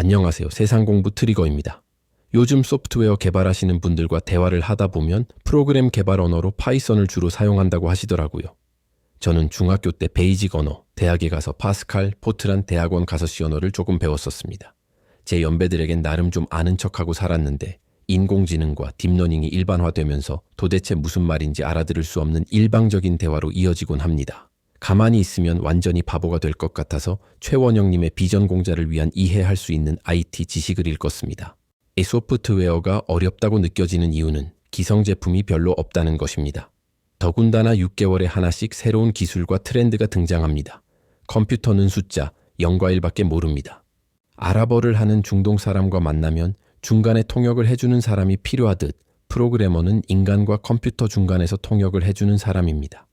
안녕하세요. 세상공부 트리거입니다. 요즘 소프트웨어 개발하시는 분들과 대화를 하다 보면 프로그램 개발 언어로 파이썬을 주로 사용한다고 하시더라고요. 저는 중학교 때 베이직 언어, 대학에 가서 파스칼, 포트란 대학원 가서 C 언어를 조금 배웠었습니다. 제 연배들에겐 나름 좀 아는 척하고 살았는데 인공지능과 딥러닝이 일반화되면서 도대체 무슨 말인지 알아들을 수 없는 일방적인 대화로 이어지곤 합니다. 가만히 있으면 완전히 바보가 될 것 같아서 최원영님의 비전 공자를 위한 이해할 수 있는 IT 지식을 읽었습니다. 이 소프트웨어가 어렵다고 느껴지는 이유는 기성 제품이 별로 없다는 것입니다. 더군다나 6개월에 하나씩 새로운 기술과 트렌드가 등장합니다. 컴퓨터는 숫자, 0과 1밖에 모릅니다. 아랍어를 하는 중동 사람과 만나면 중간에 통역을 해주는 사람이 필요하듯 프로그래머는 인간과 컴퓨터 중간에서 통역을 해주는 사람입니다.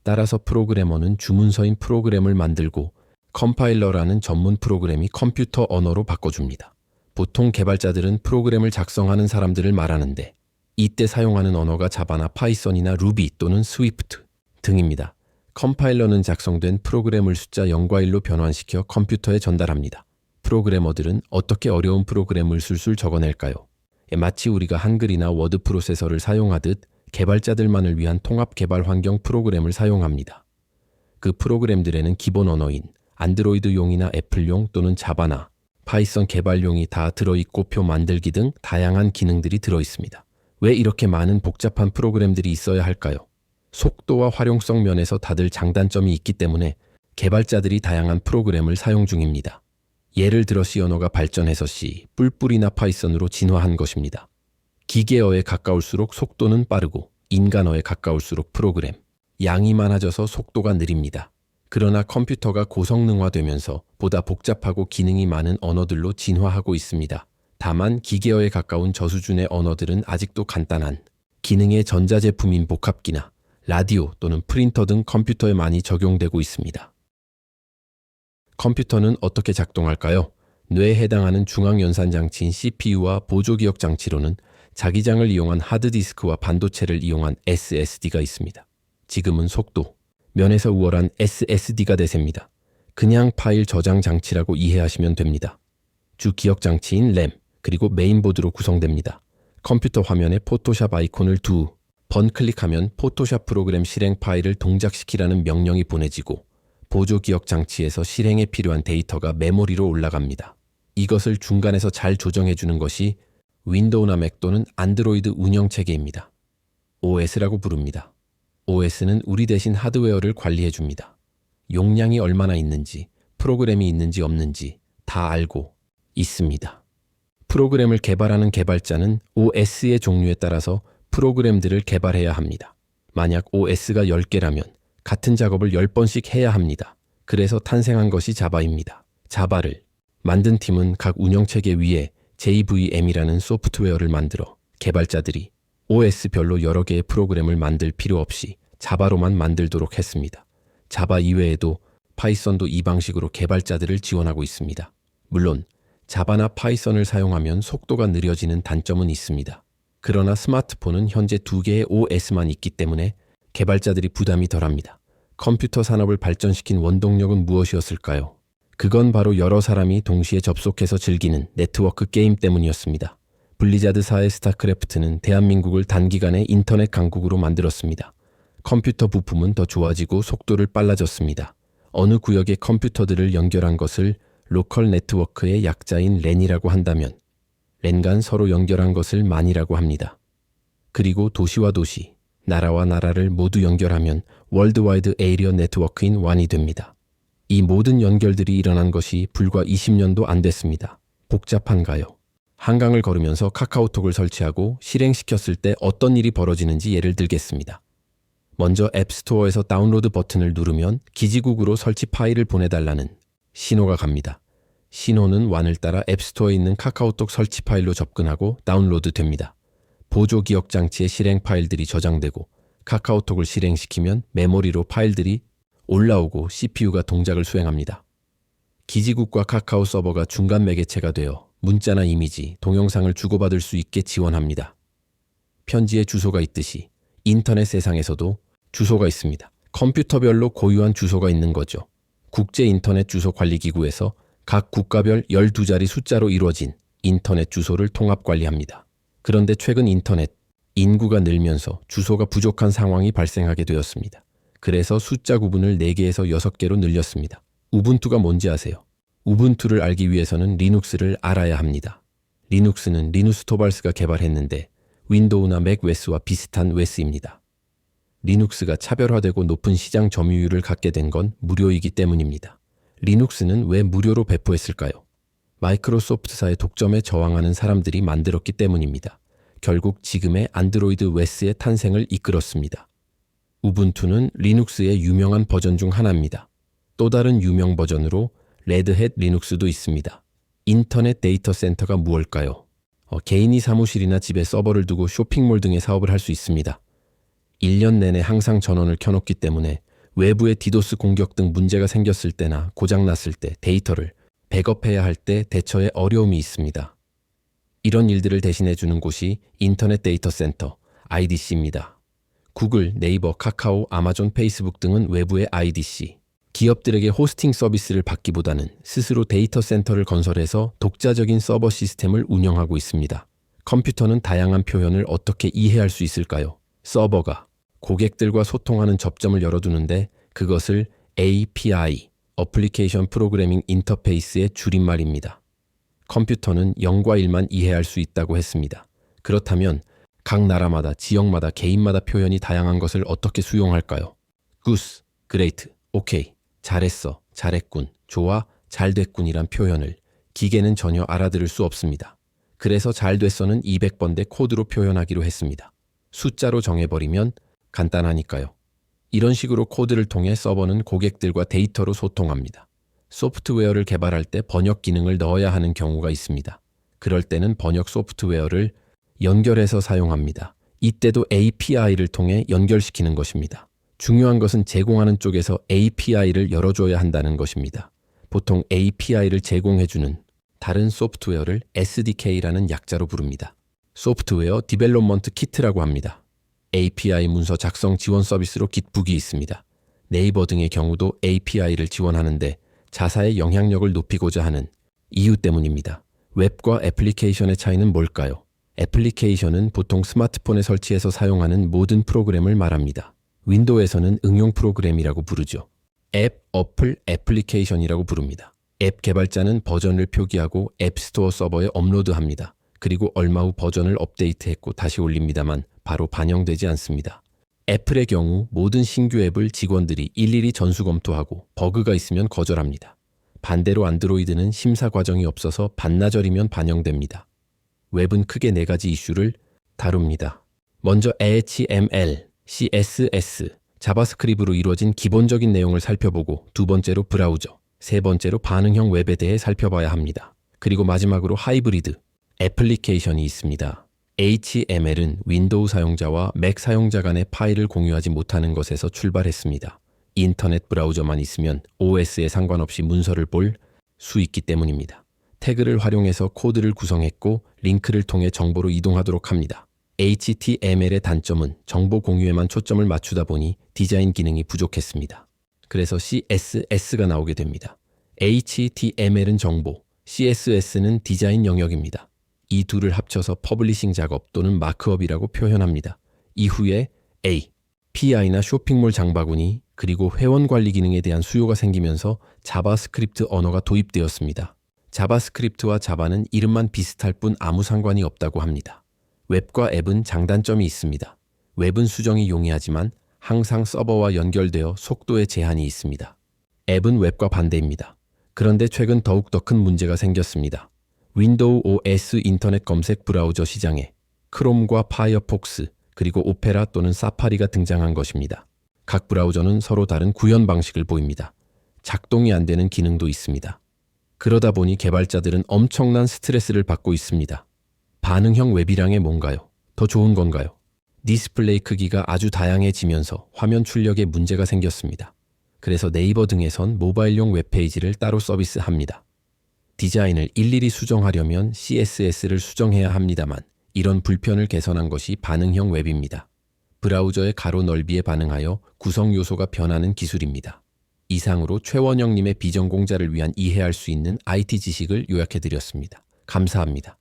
따라서 프로그래머는 주문서인 프로그램을 만들고 컴파일러라는 전문 프로그램이 컴퓨터 언어로 바꿔줍니다. 보통 개발자들은 프로그램을 작성하는 사람들을 말하는데 이때 사용하는 언어가 자바나 파이썬이나 루비 또는 스위프트 등입니다. 컴파일러는 작성된 프로그램을 숫자 0과 1로 변환시켜 컴퓨터에 전달합니다. 프로그래머들은 어떻게 어려운 프로그램을 술술 적어낼까요? 마치 우리가 한글이나 워드 프로세서를 사용하듯 개발자들만을 위한 통합 개발 환경 프로그램을 사용합니다. 그 프로그램들에는 기본 언어인 안드로이드용이나 애플용 또는 자바나 파이썬 개발용이 다 들어있고 표 만들기 등 다양한 기능들이 들어있습니다. 왜 이렇게 많은 복잡한 프로그램들이 있어야 할까요? 속도와 활용성 면에서 다들 장단점이 있기 때문에 개발자들이 다양한 프로그램을 사용 중입니다. 예를 들어 C 언어가 발전해서 C, 뿔뿔이나 파이썬으로 진화한 것입니다. 기계어에 가까울수록 속도는 빠르고 인간어에 가까울수록 프로그램, 양이 많아져서 속도가 느립니다. 그러나 컴퓨터가 고성능화되면서 보다 복잡하고 기능이 많은 언어들로 진화하고 있습니다. 다만 기계어에 가까운 저수준의 언어들은 아직도 간단한 기능의 전자제품인 복합기나 라디오 또는 프린터 등 컴퓨터에 많이 적용되고 있습니다. 컴퓨터는 어떻게 작동할까요? 뇌에 해당하는 중앙연산장치인 CPU와 보조기억장치로는 자기장을 이용한 하드디스크와 반도체를 이용한 SSD가 있습니다. 지금은 속도, 면에서 우월한 SSD가 대세입니다. 그냥 파일 저장 장치라고 이해하시면 됩니다. 주 기억장치인 램, 그리고 메인보드로 구성됩니다. 컴퓨터 화면에 포토샵 아이콘을 두 번 클릭하면 포토샵 프로그램 실행 파일을 동작시키라는 명령이 보내지고 보조 기억 장치에서 실행에 필요한 데이터가 메모리로 올라갑니다. 이것을 중간에서 잘 조정해주는 것이 윈도우나 맥 또는 안드로이드 운영체계입니다. OS라고 부릅니다. OS는 우리 대신 하드웨어를 관리해줍니다. 용량이 얼마나 있는지, 프로그램이 있는지 없는지 다 알고 있습니다. 프로그램을 개발하는 개발자는 OS의 종류에 따라서 프로그램들을 개발해야 합니다. 만약 OS가 10개라면 같은 작업을 10번씩 해야 합니다. 그래서 탄생한 것이 자바입니다. 자바를 만든 팀은 각 운영체계 위에 JVM이라는 소프트웨어를 만들어 개발자들이 OS별로 여러 개의 프로그램을 만들 필요 없이 자바로만 만들도록 했습니다. 자바 이외에도 파이썬도 이 방식으로 개발자들을 지원하고 있습니다. 물론 자바나 파이썬을 사용하면 속도가 느려지는 단점은 있습니다. 그러나 스마트폰은 현재 2개의 OS만 있기 때문에 개발자들이 부담이 덜합니다. 컴퓨터 산업을 발전시킨 원동력은 무엇이었을까요? 그건 바로 여러 사람이 동시에 접속해서 즐기는 네트워크 게임 때문이었습니다. 블리자드사의 스타크래프트는 대한민국을 단기간에 인터넷 강국으로 만들었습니다. 컴퓨터 부품은 더 좋아지고 속도를 빨라졌습니다. 어느 구역의 컴퓨터들을 연결한 것을 로컬 네트워크의 약자인 랜이라고 한다면 랜 간 서로 연결한 것을 만이라고 합니다. 그리고 도시와 도시, 나라와 나라를 모두 연결하면 월드와이드 에이리어 네트워크인 WAN이 됩니다. 이 모든 연결들이 일어난 것이 불과 20년도 안 됐습니다. 복잡한가요? 한강을 걸으면서 카카오톡을 설치하고 실행시켰을 때 어떤 일이 벌어지는지 예를 들겠습니다. 먼저 앱스토어에서 다운로드 버튼을 누르면 기지국으로 설치 파일을 보내달라는 신호가 갑니다. 신호는 WAN을 따라 앱스토어에 있는 카카오톡 설치 파일로 접근하고 다운로드 됩니다. 보조 기억 장치에 실행 파일들이 저장되고 카카오톡을 실행시키면 메모리로 파일들이 올라오고 CPU가 동작을 수행합니다. 기지국과 카카오 서버가 중간 매개체가 되어 문자나 이미지, 동영상을 주고받을 수 있게 지원합니다. 편지에 주소가 있듯이 인터넷 세상에서도 주소가 있습니다. 컴퓨터별로 고유한 주소가 있는 거죠. 국제 인터넷 주소 관리 기구에서 각 국가별 12자리 숫자로 이루어진 인터넷 주소를 통합 관리합니다. 그런데 최근 인터넷 인구가 늘면서 주소가 부족한 상황이 발생하게 되었습니다. 그래서 숫자 구분을 4개에서 6개로 늘렸습니다. 우분투가 뭔지 아세요? 우분투를 알기 위해서는 리눅스를 알아야 합니다. 리눅스는 리누스 토발스가 개발했는데 윈도우나 맥 OS와 비슷한 OS입니다. 리눅스가 차별화되고 높은 시장 점유율을 갖게 된 건 무료이기 때문입니다. 리눅스는 왜 무료로 배포했을까요? 마이크로소프트사의 독점에 저항하는 사람들이 만들었기 때문입니다. 결국 지금의 안드로이드 OS의 탄생을 이끌었습니다. 우분투는 리눅스의 유명한 버전 중 하나입니다. 또 다른 유명 버전으로 레드햇 리눅스도 있습니다. 인터넷 데이터 센터가 무엇일까요? 개인이 사무실이나 집에 서버를 두고 쇼핑몰 등의 사업을 할 수 있습니다. 1년 내내 항상 전원을 켜놓기 때문에 외부의 디도스 공격 등 문제가 생겼을 때나 고장났을 때 데이터를 백업해야 할 때 대처에 어려움이 있습니다. 이런 일들을 대신해주는 곳이 인터넷 데이터 센터 IDC입니다. 구글, 네이버, 카카오, 아마존, 페이스북 등은 외부의 IDC, 기업들에게 호스팅 서비스를 받기보다는 스스로 데이터 센터를 건설해서 독자적인 서버 시스템을 운영하고 있습니다. 컴퓨터는 다양한 표현을 어떻게 이해할 수 있을까요? 서버가 고객들과 소통하는 접점을 열어두는데 그것을 API, 어플리케이션 프로그래밍 인터페이스의 줄임말입니다. 컴퓨터는 0과 1만 이해할 수 있다고 했습니다. 그렇다면 각 나라마다, 지역마다, 개인마다 표현이 다양한 것을 어떻게 수용할까요? good, great, okay, 잘했어, 잘했군, 좋아, 잘됐군이란 표현을 기계는 전혀 알아들을 수 없습니다. 그래서 잘됐어는 200번대 코드로 표현하기로 했습니다. 숫자로 정해버리면 간단하니까요. 이런 식으로 코드를 통해 서버는 고객들과 데이터로 소통합니다. 소프트웨어를 개발할 때 번역 기능을 넣어야 하는 경우가 있습니다. 그럴 때는 번역 소프트웨어를 연결해서 사용합니다. 이때도 API를 통해 연결시키는 것입니다. 중요한 것은 제공하는 쪽에서 API를 열어줘야 한다는 것입니다. 보통 API를 제공해주는 다른 소프트웨어를 SDK라는 약자로 부릅니다. 소프트웨어 디벨롭먼트 키트라고 합니다. API 문서 작성 지원 서비스로 깃북이 있습니다. 네이버 등의 경우도 API를 지원하는데 자사의 영향력을 높이고자 하는 이유 때문입니다. 웹과 애플리케이션의 차이는 뭘까요? 애플리케이션은 보통 스마트폰에 설치해서 사용하는 모든 프로그램을 말합니다. 윈도우에서는 응용 프로그램이라고 부르죠. 앱, 어플, 애플리케이션이라고 부릅니다. 앱 개발자는 버전을 표기하고 앱스토어 서버에 업로드합니다. 그리고 얼마 후 버전을 업데이트했고 다시 올립니다만 바로 반영되지 않습니다. 애플의 경우 모든 신규 앱을 직원들이 일일이 전수 검토하고 버그가 있으면 거절합니다. 반대로 안드로이드는 심사 과정이 없어서 반나절이면 반영됩니다. 웹은 크게 4가지 이슈를 다룹니다. 먼저 HTML, CSS, 자바스크립트로 이루어진 기본적인 내용을 살펴보고 두 번째로 브라우저, 세 번째로 반응형 웹에 대해 살펴봐야 합니다. 그리고 마지막으로 하이브리드, 애플리케이션이 있습니다. HTML은 윈도우 사용자와 맥 사용자 간의 파일을 공유하지 못하는 것에서 출발했습니다. 인터넷 브라우저만 있으면 OS에 상관없이 문서를 볼 수 있기 때문입니다. 태그를 활용해서 코드를 구성했고 링크를 통해 정보로 이동하도록 합니다. HTML의 단점은 정보 공유에만 초점을 맞추다 보니 디자인 기능이 부족했습니다. 그래서 CSS가 나오게 됩니다. HTML은 정보, CSS는 디자인 영역입니다. 이 둘을 합쳐서 퍼블리싱 작업 또는 마크업이라고 표현합니다. 이후에 API나 쇼핑몰 장바구니 그리고 회원 관리 기능에 대한 수요가 생기면서 자바스크립트 언어가 도입되었습니다. 자바스크립트와 자바는 이름만 비슷할 뿐 아무 상관이 없다고 합니다. 웹과 앱은 장단점이 있습니다. 웹은 수정이 용이하지만 항상 서버와 연결되어 속도에 제한이 있습니다. 앱은 웹과 반대입니다. 그런데 최근 더욱 더 큰 문제가 생겼습니다. 윈도우 OS 인터넷 검색 브라우저 시장에 크롬과 파이어폭스 그리고 오페라 또는 사파리가 등장한 것입니다. 각 브라우저는 서로 다른 구현 방식을 보입니다. 작동이 안 되는 기능도 있습니다. 그러다 보니 개발자들은 엄청난 스트레스를 받고 있습니다. 반응형 웹이랑의 뭔가요? 더 좋은 건가요? 디스플레이 크기가 아주 다양해지면서 화면 출력에 문제가 생겼습니다. 그래서 네이버 등에선 모바일용 웹페이지를 따로 서비스합니다. 디자인을 일일이 수정하려면 CSS를 수정해야 합니다만 이런 불편을 개선한 것이 반응형 웹입니다. 브라우저의 가로 넓이에 반응하여 구성 요소가 변하는 기술입니다. 이상으로 최원영님의 비전공자를 위한 이해할 수 있는 IT 지식을 요약해드렸습니다. 감사합니다.